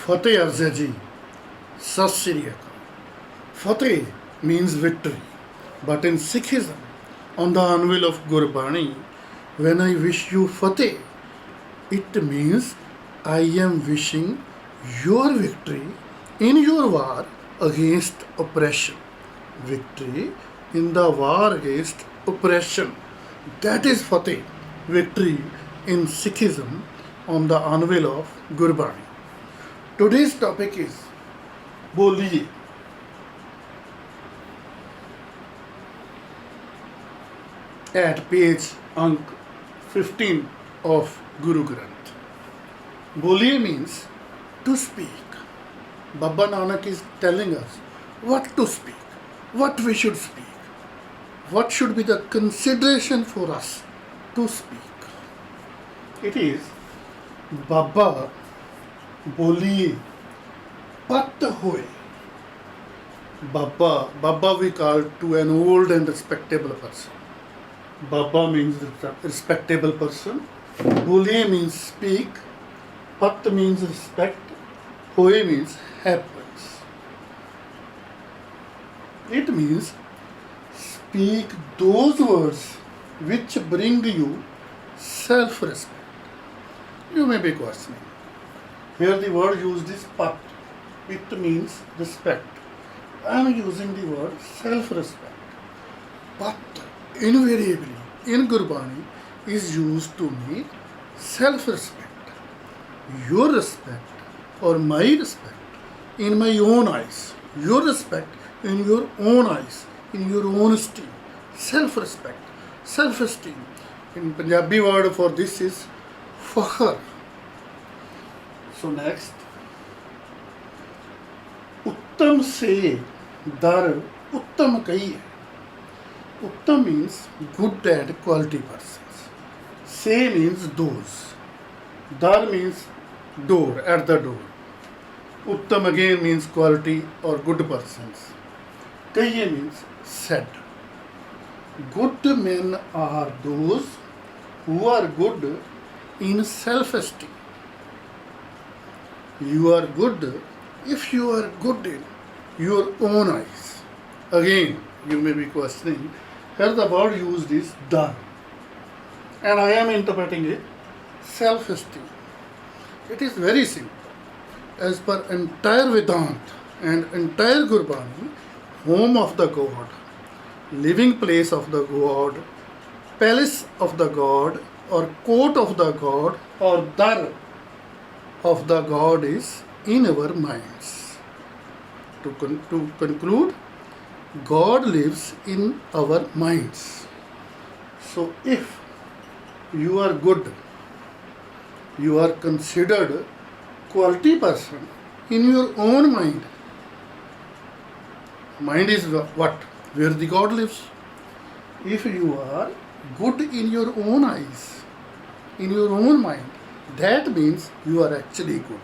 Fateh Arza ji, Sat Sri Akal. Fateh means victory, but in Sikhism, on the anvil of Gurbani, when I wish you Fateh, it means I am wishing your victory in your war against oppression. Victory in the war against oppression. That is Fateh, victory in Sikhism on the anvil of Gurbani. Today's topic is Boliye. At page Ank 15 of Guru Granth. Boliye means to speak. Baba Nanak is telling us what to speak, what we should speak, what should be the consideration for us to speak. It is Baba Boliye Pat Hoye. Baba we call to an old and respectable person. Baba means respectable person. Boliye means speak. Pat means respect. Hoye means happens. It means speak those words which bring you self-respect. You may be questioning. Here the word used is pat. It means respect. I am using the word self-respect. Pat invariably in Gurbani is used to mean self-respect. Your respect or my respect in my own eyes. Your respect in your own eyes, in your own esteem. Self-respect, self-esteem. In Punjabi word for this is fakhar. So next, Uttam se dar Uttam kahiye. Uttam means good and quality persons. Se means those. Dar means door, at the door. Uttam again means quality or good persons. Kahiye means said. Good men are those who are good in self-esteem. You are good if you are good in your own eyes. Again, you may be questioning, here the word used is dar. And I am interpreting it self-esteem. It is very simple. As per entire Vedanta and entire Gurbani, home of the God, living place of the God, palace of the God, or court of the God, or dar of the God is in our minds. To conclude, God lives in our minds. So if you are good, you are considered quality person in your own mind. Mind is what? Where the God lives. If you are good in your own eyes, in your own mind, that means you are actually good.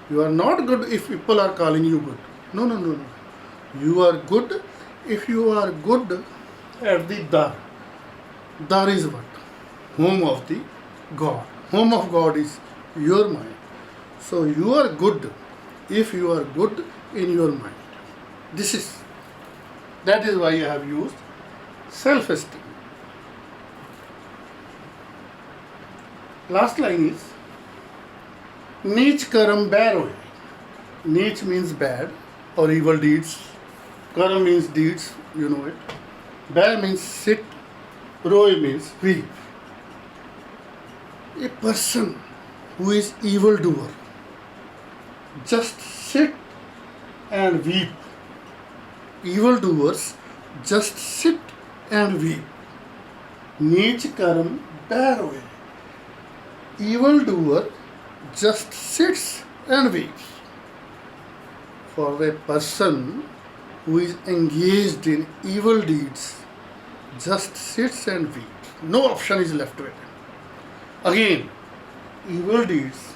You are not good if people are calling you good. No. You are good if you are good at the dar. Dar is what? Home of the God. Home of God is your mind. So you are good if you are good in your mind. That is why I have used self-esteem. Last line is Neech karam bair hoye. Neech means bad or evil deeds. Karam means deeds, you know it. Bair means sit. Roy means weep. A person who is evildoer just sit and weep. Evildoers just sit and weep. Neech karam bair hoye. Evildoer just sits and weeps. For a person who is engaged in evil deeds just sits and weeps. No option is left with him. Again, evil deeds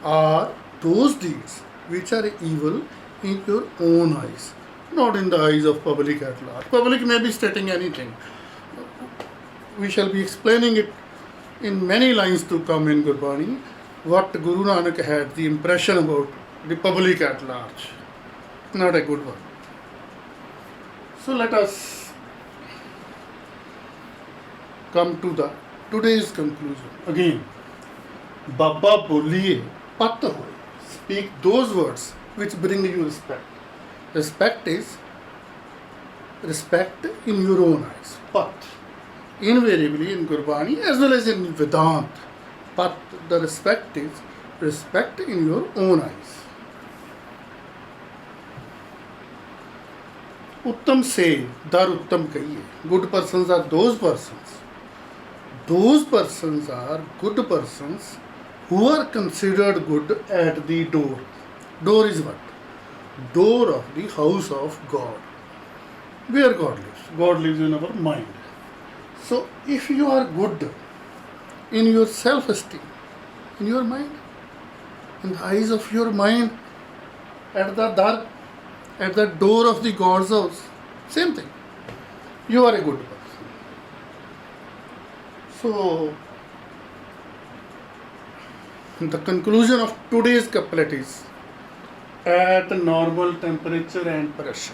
are those deeds which are evil in your own eyes, not in the eyes of public at large. Public may be stating anything. We shall be explaining it in many lines to come in Gurbani, what Guru Nanak had the impression about the public at large. Not a good one. So let us come to the today's conclusion. Again, Baba boliye pat hoye. Speak those words which bring you respect. Respect is respect in your own eyes. Pat. Invariably in Gurbani as well as in Vedanta. Pat, the respect is respect in your own eyes. Uttam say, dar uttam kahiye. Good persons are those persons. Those persons are good persons who are considered good at the door. Door is what? Door of the house of God. Where God lives? God lives in our mind. So if you are good in your self-esteem, in your mind, in the eyes of your mind, at the dar, at the door of the God's house, same thing. You are a good person. So, the conclusion of today's couplet is at normal temperature and pressure.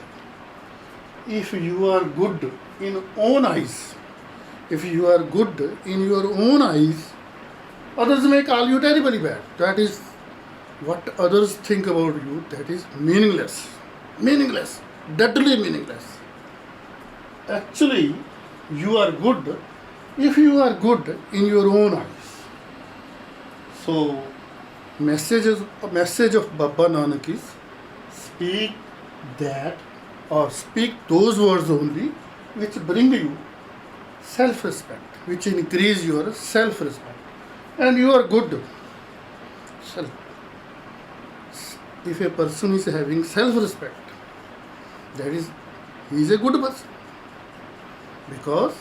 If you are good in own eyes, if you are good in your own eyes, others may call you terribly bad. That is what others think about you, that is meaningless. Meaningless. Deadly meaningless. Actually, you are good if you are good in your own eyes. So, message of Baba Nanak is speak that or speak those words only which bring you self-respect, which increase your self-respect. And you are good. If a person is having self-respect, that is, he is a good person. Because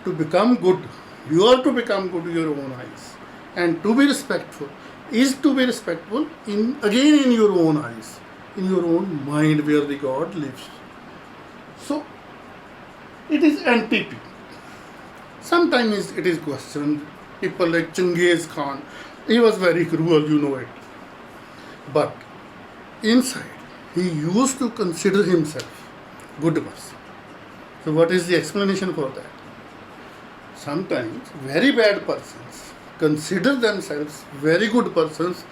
to become good, you are to become good in your own eyes. And to be respectful is to be respectful in your own eyes, in your own mind where the God lives. So, it is NTP. Sometimes it is questioned. People like Genghis Khan, he was very cruel, you know it. But inside, he used to consider himself good person. So what is the explanation for that? Sometimes very bad persons consider themselves very good persons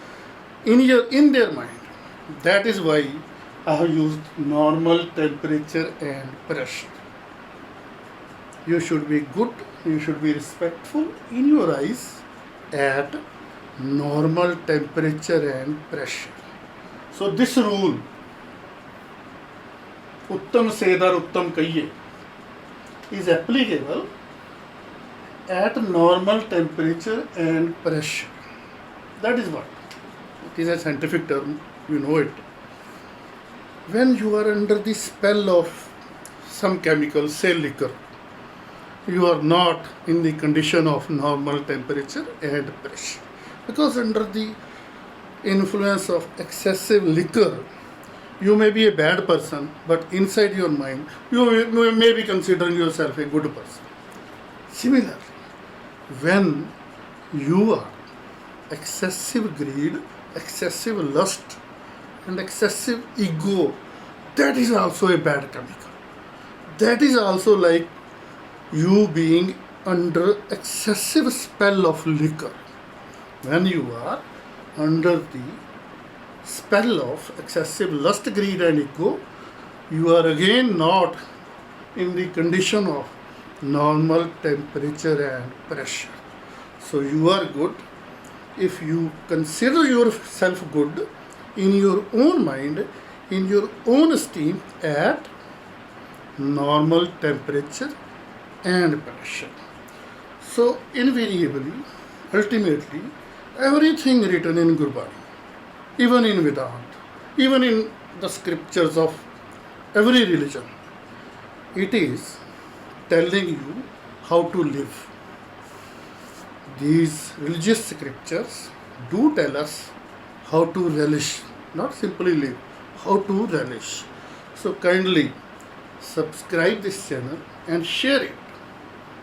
in their mind. That is why I have used normal temperature and pressure. You should be good, you should be respectful in your eyes at normal temperature and pressure. So this rule, Uttam Sedar Uttam Kahiye, is applicable at normal temperature and pressure. That is what. It is a scientific term, you know it. When you are under the spell of some chemical, say liquor, you are not in the condition of normal temperature and pressure. Because under the influence of excessive liquor, you may be a bad person, but inside your mind, you may be considering yourself a good person. Similarly, when you are excessive greed, excessive lust, and excessive ego, that is also a bad chemical. That is also like you being under excessive spell of liquor. When you are under the spell of excessive lust, greed and ego, you are again not in the condition of normal temperature and pressure. So you are good if you consider yourself good in your own mind, in your own esteem at normal temperature and pressure. So invariably, ultimately, everything written in Gurbani, even in Vedanta, even in the scriptures of every religion, it is telling you how to live. These religious scriptures do tell us how to relish, not simply live, how to relish. So kindly subscribe this channel and share it,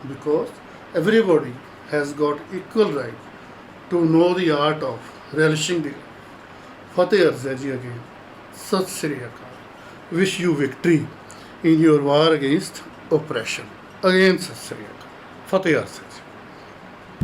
because everybody has got equal right to know the art of relishing the life. Fateh Arza Ji again. Sat Sri Akal. Wish you victory in your war against oppression. Again Sat Sri Akal. Fateh Arza Ji.